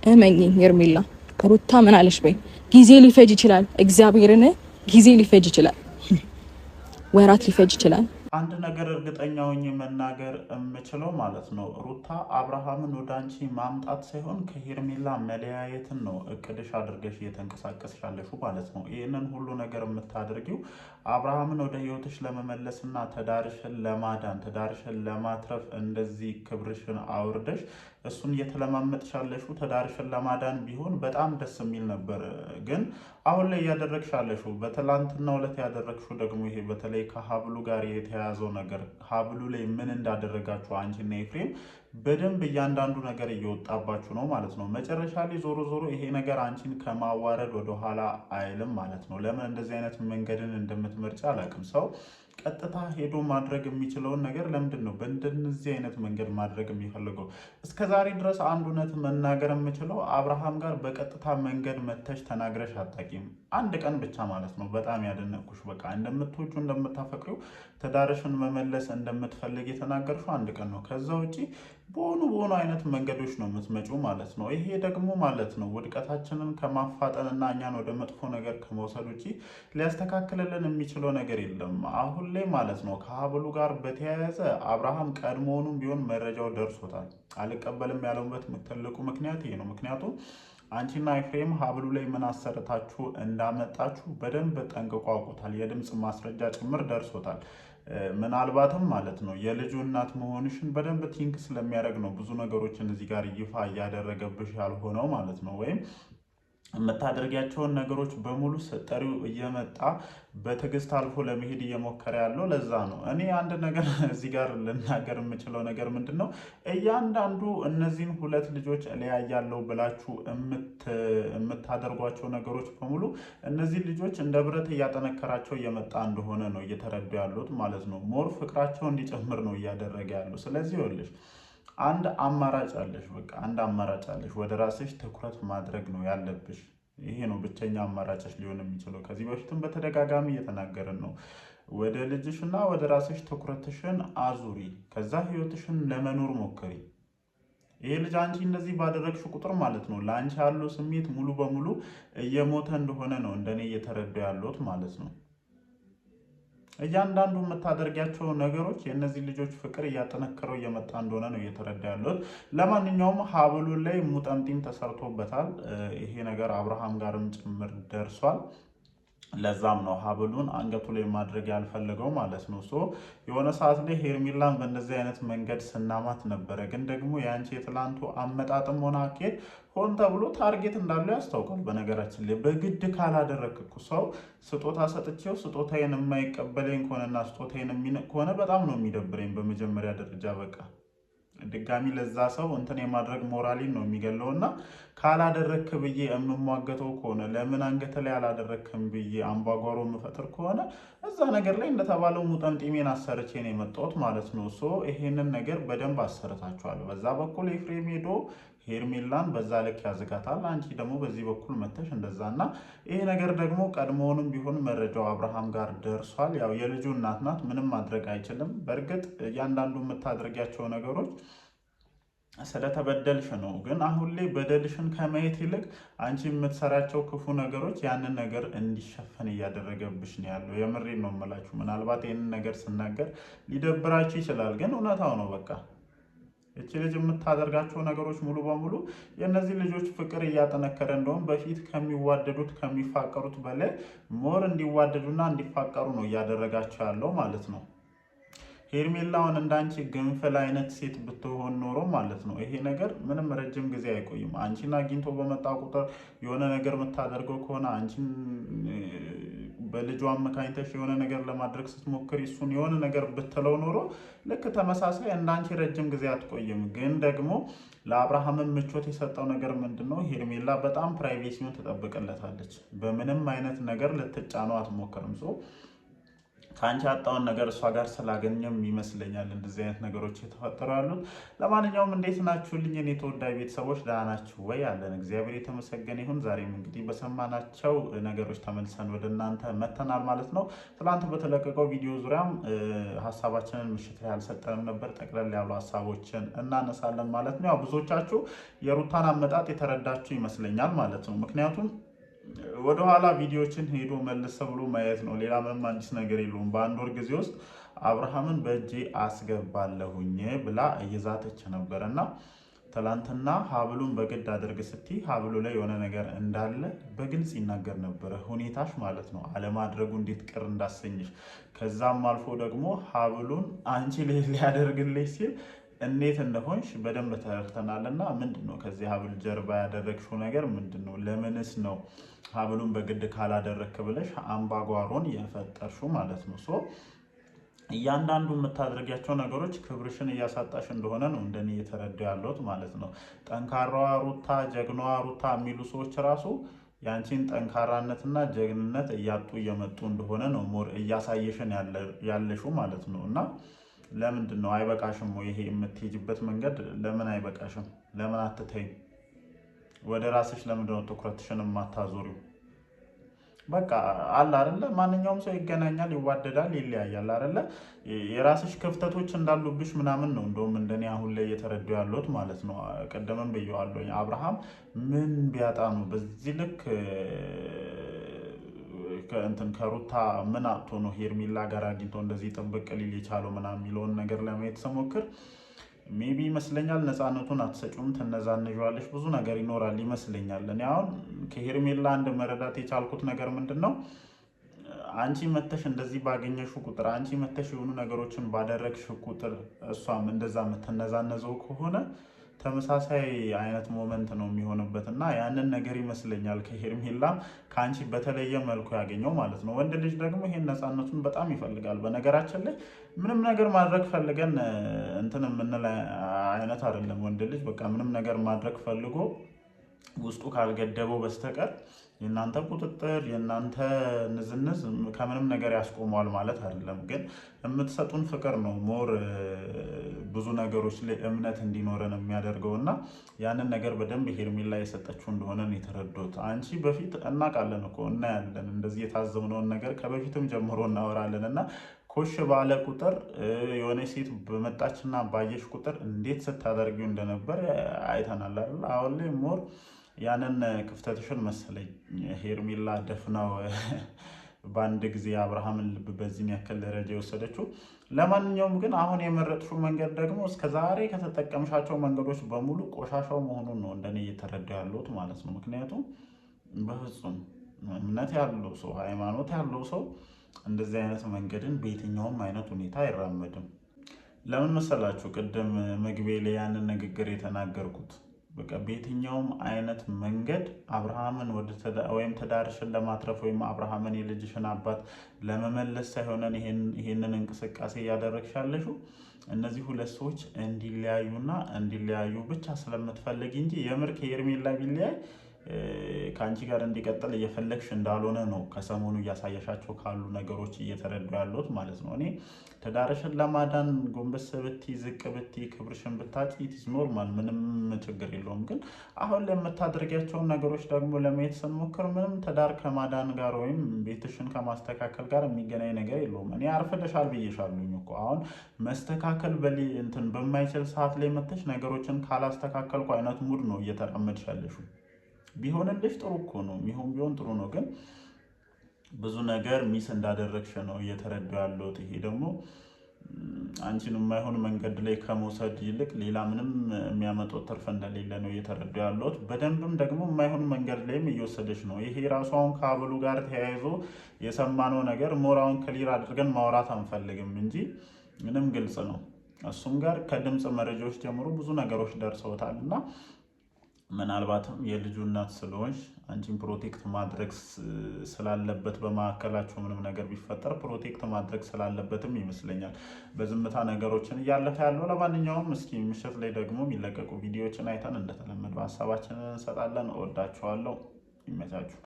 እመኚኝ ሄርሜላ፣ ሩታ ምን አለሽ በይ። ጊዜ ሊፈጅ ይችላል፣ እግዚአብሔርን ጊዜ ሊፈጅ ይችላል፣ ወራት ሊፈጅ ይችላል። አንድ ነገር እርግጠኛ ሆኜ መናገር የምችለው ማለት ነው ሩታ አብርሃምን ወደ አንቺ ማምጣት ሳይሆን ከሄርሜላ መለያየትን ነው እቅድሽ አድርገሽ እየተንቀሳቀስሽ ያለሽው ማለት ነው። ይህንን ሁሉ ነገር የምታደርጊው አብርሃምን ወደ ህይወትሽ ለመመለስና ትዳርሽን ለማዳን ትዳርሽን ለማትረፍ እንደዚህ ክብርሽን አውርደሽ እሱን እየተለማመጥሽ ያለሽው ትዳርሽን ለማዳን ቢሆን በጣም ደስ የሚል ነበር። ግን አሁን ላይ እያደረግሽ ያለሽው በትላንትናው ዕለት ያደረግሽው ደግሞ ይሄ በተለይ ከሀብሉ ጋር የተያዘው ነገር ሀብሉ ላይ ምን እንዳደረጋችሁ አንቺና ኤፍሬም በደንብ እያንዳንዱ ነገር እየወጣባችሁ ነው ማለት ነው። መጨረሻ ላይ ዞሮ ዞሮ ይሄ ነገር አንቺን ከማዋረድ ወደኋላ አይልም ማለት ነው። ለምን እንደዚህ አይነት መንገድን እንደምትመርጫ አላውቅም። ሰው ቀጥታ ሄዶ ማድረግ የሚችለውን ነገር ለምንድን ነው በእንደዚህ አይነት መንገድ ማድረግ የሚፈልገው? እስከ ዛሬ ድረስ አንድ እውነት መናገር የምችለው አብርሃም ጋር በቀጥታ መንገድ መተሽ ተናግረሽ አታውቂም። አንድ ቀን ብቻ ማለት ነው። በጣም ያደነቅኩሽ በቃ እንደምትወጁ እንደምታፈቅሪው ትዳርሽን መመለስ እንደምትፈልግ የተናገርሽው አንድ ቀን ነው። ከዛ ውጪ በሆኑ አይነት መንገዶች ነው የምትመጪው ማለት ነው። ይሄ ደግሞ ማለት ነው ውድቀታችንን ከማፋጠንና እኛን ወደ መጥፎ ነገር ከመውሰድ ውጪ ሊያስተካክልልን የሚችለው ነገር የለም። አሁን ላይ ማለት ነው ከሀብሉ ጋር በተያያዘ አብርሃም ቀድሞውኑም ቢሆን መረጃው ደርሶታል። አልቀበልም ያለበት ትልቁ ምክንያት ይሄ ነው። ምክንያቱም አንቺና ኤፍሬም ሀብሉ ላይ ምን አሰርታችሁ እንዳመጣችሁ በደንብ ጠንቅቆ አውቆታል። የድምፅ ማስረጃ ጭምር ደርሶታል። ምናልባትም ማለት ነው የልጁ እናት መሆንሽን በደንብ ቲንክ ስለሚያደርግ ነው ብዙ ነገሮችን እዚህ ጋር ይፋ እያደረገብሽ ያልሆነው ማለት ነው። ወይም የምታደርጊያቸውን ነገሮች በሙሉ ሰጠሪው እየመጣ በትዕግስት አልፎ ለመሄድ እየሞከረ ያለው ለዛ ነው። እኔ አንድ ነገር እዚህ ጋር ልናገር የምችለው ነገር ምንድን ነው፣ እያንዳንዱ እነዚህን ሁለት ልጆች እለያያለሁ ብላችሁ የምታደርጓቸው ነገሮች በሙሉ እነዚህ ልጆች እንደ ብረት እያጠነከራቸው እየመጣ እንደሆነ ነው እየተረዱ ያሉት ማለት ነው። ሞር ፍቅራቸው እንዲጨምር ነው እያደረገ ያለው። ስለዚህ ይኸውልሽ አንድ አማራጭ አለሽ። በቃ አንድ አማራጭ አለሽ። ወደ ራስሽ ትኩረት ማድረግ ነው ያለብሽ። ይሄ ነው ብቸኛ አማራጭሽ ሊሆን የሚችለው። ከዚህ በፊትም በተደጋጋሚ እየተናገርን ነው። ወደ ልጅሽና ወደ ራስሽ ትኩረትሽን አዙሪ። ከዛ ህይወትሽን ለመኖር ሞክሪ። ይሄ ልጅ አንቺ እንደዚህ ባደረግሽ ቁጥር ማለት ነው ለአንቺ ያለው ስሜት ሙሉ በሙሉ እየሞተ እንደሆነ ነው እንደኔ እየተረዱ ያሉት ማለት ነው። እያንዳንዱ የምታደርጊያቸው ነገሮች የእነዚህ ልጆች ፍቅር እያጠነከረው እየመጣ እንደሆነ ነው እየተረዳ ያለው። ለማንኛውም ሀብሉ ላይ ሙጠምጢም ተሰርቶበታል። ይሄ ነገር አብርሃም ጋርም ጭምር ደርሷል። ለዛም ነው ሀብሉን አንገቱ ላይ ማድረግ ያልፈለገው ማለት ነው። የሆነ ሰዓት ላይ ሄርሜላን በእንደዚህ አይነት መንገድ ስናማት ነበረ። ግን ደግሞ የአንቺ የትላንቱ አመጣጥም ሆነ አካሄድ ሆን ተብሎ ታርጌት እንዳለው ያስታውቃል። በነገራችን ላይ በግድ ካላደረግኩ ሰው ስጦታ ሰጥቼው ስጦታዬን የማይቀበለኝ ከሆነና ስጦታዬን የሚንቅ ከሆነ በጣም ነው የሚደብረኝ። በመጀመሪያ ደረጃ በቃ ድጋሚ ለዛ ሰው እንትን የማድረግ ሞራሊን ነው የሚገለውና ካላደረክ ብዬ የምሟገተው ከሆነ ለምን አንገተ ላይ አላደረክም ብዬ አምባጓሮ የምፈጥር ከሆነ እዛ ነገር ላይ እንደተባለው ሙጠምጢሜን አሰርቼ ነው የመጣሁት ማለት ነው። ይሄንን ነገር በደንብ አሰርታችኋል። በዛ በኩል ኤፍሬም ሄዶ ሄርሜላን በዛ ልክ ያዝጋታል። አንቺ ደግሞ በዚህ በኩል መተሽ እንደዛና ይሄ ነገር ደግሞ ቀድሞውንም ቢሆን መረጃው አብርሃም ጋር ደርሷል። ያው የልጁ እናት ናት፣ ምንም ማድረግ አይችልም። በእርግጥ እያንዳንዱ የምታደርጊያቸው ነገሮች ስለተበደልሽ ነው። ግን አሁን ላይ በደልሽን ከማየት ይልቅ አንቺ የምትሰራቸው ክፉ ነገሮች ያንን ነገር እንዲሸፈን እያደረገብሽ ነው ያለው። የምሬን ነው የምላችሁ። ምናልባት ይህንን ነገር ስናገር ሊደብራችሁ ይችላል፣ ግን እውነታው ነው። በቃ እቺ ልጅ የምታደርጋቸው ነገሮች ሙሉ በሙሉ የእነዚህ ልጆች ፍቅር እያጠነከረ እንደውም በፊት ከሚዋደዱት ከሚፋቀሩት በላይ ሞር እንዲዋደዱና እንዲፋቀሩ ነው እያደረጋቸው ያለው ማለት ነው። ሄርሜላውን እንዳንቺ ግንፍል አይነት ሴት ብትሆን ኖሮ ማለት ነው ይሄ ነገር ምንም ረጅም ጊዜ አይቆይም። አንቺን አግኝቶ በመጣ ቁጥር የሆነ ነገር የምታደርገው ከሆነ አንቺን በልጇ አመካኝተሽ የሆነ ነገር ለማድረግ ስትሞክር እሱን የሆነ ነገር ብትለው ኖሮ ልክ ተመሳሳይ እንዳንቺ ረጅም ጊዜ አትቆይም። ግን ደግሞ ለአብርሃምን ምቾት የሰጠው ነገር ምንድነው? ሄርሜላ በጣም ፕራይቬሲውን ትጠብቅለታለች። በምንም አይነት ነገር ልትጫነው አትሞክርም። ከአንቺ ያጣውን ነገር እሷ ጋር ስላገኘም ይመስለኛል እንደዚህ አይነት ነገሮች የተፈጠሩ ያሉት። ለማንኛውም እንዴት ናችሁልኝ እኔ ተወዳጅ ቤተሰቦች? ደህና ናችሁ ወይ? አለን እግዚአብሔር የተመሰገነ ይሁን። ዛሬም እንግዲህ በሰማናቸው ነገሮች ተመልሰን ወደ እናንተ መተናል ማለት ነው። ትናንት በተለቀቀው ቪዲዮ ዙሪያም ሀሳባችንን ምሽት ላይ አልሰጠንም ነበር። ጠቅለል ያሉ ሀሳቦችን እናነሳለን ማለት ነው። ያው ብዙዎቻችሁ የሩታን አመጣጥ የተረዳችሁ ይመስለኛል ማለት ነው። ምክንያቱም ወደኋላ ቪዲዮችን ሄዶ መለስ ብሎ ማየት ነው። ሌላ ምንም አዲስ ነገር የለውም። በአንድ ወር ጊዜ ውስጥ አብርሃምን በእጄ አስገባለሁኝ ብላ እየዛተች ነበረ እና ትላንትና ሀብሉን በግድ አድርግ ስትይ ሀብሉ ላይ የሆነ ነገር እንዳለ በግልጽ ይናገር ነበረ። ሁኔታሽ ማለት ነው አለማድረጉ እንዴት ቅር እንዳሰኝሽ፣ ከዛም አልፎ ደግሞ ሀብሉን አንቺ ሊያደርግልሽ ሲል እንዴት እንደሆንሽ በደንብ ተረድተናል። እና ምንድን ነው ከዚህ ሀብል ጀርባ ያደረግሽው ነገር ምንድን ነው? ለምንስ ነው ሀብሉን በግድ ካላደረግክ ብለሽ አምባጓሮን የፈጠርሽው ማለት ነው? እያንዳንዱ የምታደርጊያቸው ነገሮች ክብርሽን እያሳጣሽ እንደሆነ ነው እንደኔ እየተረዳሁ ያለሁት ማለት ነው። ጠንካራዋ ሩታ፣ ጀግናዋ ሩታ የሚሉ ሰዎች ራሱ የአንቺን ጠንካራነትና ጀግንነት እያጡ እየመጡ እንደሆነ ነው ሞር እያሳየሽን ያለሽው ማለት ነው። እና ለምንድን ነው አይበቃሽም ወይ? ይሄ የምትሄጅበት መንገድ ለምን አይበቃሽም? ለምን አትተይም? ወደ ራስሽ ለምንድን ነው ትኩረትሽን የማታዞሪው? በቃ አለ አይደለ? ማንኛውም ሰው ይገናኛል፣ ይዋደዳል፣ ይለያያል አይደለ? የራስሽ ክፍተቶች እንዳሉብሽ ምናምን ነው እንደውም እንደኔ አሁን ላይ እየተረዱ ያለሁት ማለት ነው። ቀደምም ብየዋለሁ። አብርሃም ምን ቢያጣ ነው በዚህ ልክ ከሩታ ምን አጥቶ ነው ሄርሜላ ጋር አግኝቶ እንደዚህ ጥብቅ ሊል የቻለው ምናምን የሚለውን ነገር ለማየት ስሞክር ሜቢ ይመስለኛል ነፃነቱን አትሰጪውም፣ ትነዛነዣለሽ፣ ብዙ ነገር ይኖራል ይመስለኛል። እኔ አሁን ከሄርሜላ አንድ መረዳት የቻልኩት ነገር ምንድን ነው፣ አንቺ መተሽ እንደዚህ ባገኘሽው ቁጥር፣ አንቺ መተሽ የሆኑ ነገሮችን ባደረግሽ ቁጥር እሷም እንደዛ የምትነዛነዘው ከሆነ ተመሳሳይ አይነት ሞመንት ነው የሚሆንበት እና ያንን ነገር ይመስለኛል ከሄርሜላም ከአንቺ በተለየ መልኩ ያገኘው ማለት ነው። ወንድ ልጅ ደግሞ ይሄን ነፃነቱን በጣም ይፈልጋል። በነገራችን ላይ ምንም ነገር ማድረግ ፈልገን እንትን የምንል አይነት አይደለም ወንድ ልጅ። በቃ ምንም ነገር ማድረግ ፈልጎ ውስጡ ካልገደበው በስተቀር የእናንተ ቁጥጥር የእናንተ ንዝንዝ ከምንም ነገር ያስቆመዋል ማለት አይደለም። ግን የምትሰጡን ፍቅር ነው ሞር ብዙ ነገሮች ላይ እምነት እንዲኖረን የሚያደርገው እና ያንን ነገር በደንብ ሄርሜላ የሰጠችው እንደሆነ የተረዶት። አንቺ በፊት እናውቃለን እኮ እናያለን፣ እንደዚህ የታዘብነውን ነገር ከበፊትም ጀምሮ እናወራለን እና ኮሽ ባለ ቁጥር የሆነ ሴት በመጣችና ባየሽ ቁጥር እንዴት ስታደርጊው እንደነበር አይተናል አይደል? አሁን ላይ ሞር ያንን ክፍተትሽን መሰለኝ ሄርሜላ ደፍናው በአንድ ጊዜ አብርሃምን ልብ በዚህን ያክል ደረጃ የወሰደችው። ለማንኛውም ግን አሁን የመረጥሽው መንገድ ደግሞ እስከዛሬ ከተጠቀምሻቸው መንገዶች በሙሉ ቆሻሻው መሆኑን ነው እንደኔ እየተረዳሁ ያለሁት ማለት ነው። ምክንያቱም በፍጹም እምነት ያለው ሰው ሃይማኖት ያለው ሰው እንደዚህ አይነት መንገድን በየትኛውም አይነት ሁኔታ አይራመድም። ለምን መሰላችሁ? ቅድም መግቢያ ላይ ያንን ንግግር የተናገርኩት በቃ በየትኛውም አይነት መንገድ አብርሃምን ወይም ትዳርሽን ለማትረፍ ወይም አብርሃምን የልጅሽን አባት ለመመለስ ሳይሆን ይሄንን እንቅስቃሴ እያደረግሽ ያለሽው እነዚህ ሁለት ሰዎች እንዲለያዩና እንዲለያዩ ብቻ ስለምትፈልጊ እንጂ የምር ከሄርሜላ ቢለያይ ከአንቺ ጋር እንዲቀጥል እየፈለግሽ እንዳልሆነ ነው ከሰሞኑ እያሳየሻቸው ካሉ ነገሮች እየተረዱ ያለሁት ማለት ነው። እኔ ትዳርሽን ለማዳን ጎንበስ ብቲ ዝቅ ብቲ ክብርሽን ብታጪ ኢትስ ኖርማል፣ ምንም ችግር የለውም። ግን አሁን ለምታደርጊያቸውን ነገሮች ደግሞ ለማየት ስንሞክር ምንም ትዳር ከማዳን ጋር ወይም ቤትሽን ከማስተካከል ጋር የሚገናኝ ነገር የለውም። እኔ አርፍደሻል ብዬሻለሁኝ እኮ አሁን መስተካከል በማይችል ሰዓት ላይ መተሽ ነገሮችን ካላስተካከልኩ አይነት ሙድ ነው እየተራመድሽ ያለሽው። ቢሆንልሽ ጥሩ እኮ ነው፣ ቢሆን ጥሩ ነው። ግን ብዙ ነገር ሚስ እንዳደረግሽ ነው እየተረዱ ያለሁት። ይሄ ደግሞ አንቺን የማይሆን መንገድ ላይ ከመውሰድ ይልቅ ሌላ ምንም የሚያመጣው ትርፍ እንደሌለ ነው እየተረዱ ያለሁት። በደንብም ደግሞ የማይሆን መንገድ ላይም እየወሰደች ነው። ይሄ ራሱ አሁን ከሀብሉ ጋር ተያይዞ የሰማነው ነገር ሞራውን ክሊር አድርገን ማውራት አንፈልግም እንጂ ምንም ግልጽ ነው። እሱም ጋር ከድምፅ መረጃዎች ጀምሮ ብዙ ነገሮች ደርሰውታል እና ምናልባትም የልጁ እናት ስለሆንሽ አንቺን ፕሮቴክት ማድረግ ስላለበት በመካከላቸው ምንም ነገር ቢፈጠር ፕሮቴክት ማድረግ ስላለበትም ይመስለኛል በዝምታ ነገሮችን እያለፈ ያለው። ለማንኛውም እስኪ ምሽት ላይ ደግሞ የሚለቀቁ ቪዲዮዎችን አይተን እንደተለመደው ሀሳባችንን እንሰጣለን። እወዳችኋለሁ። ይመቻችሁ።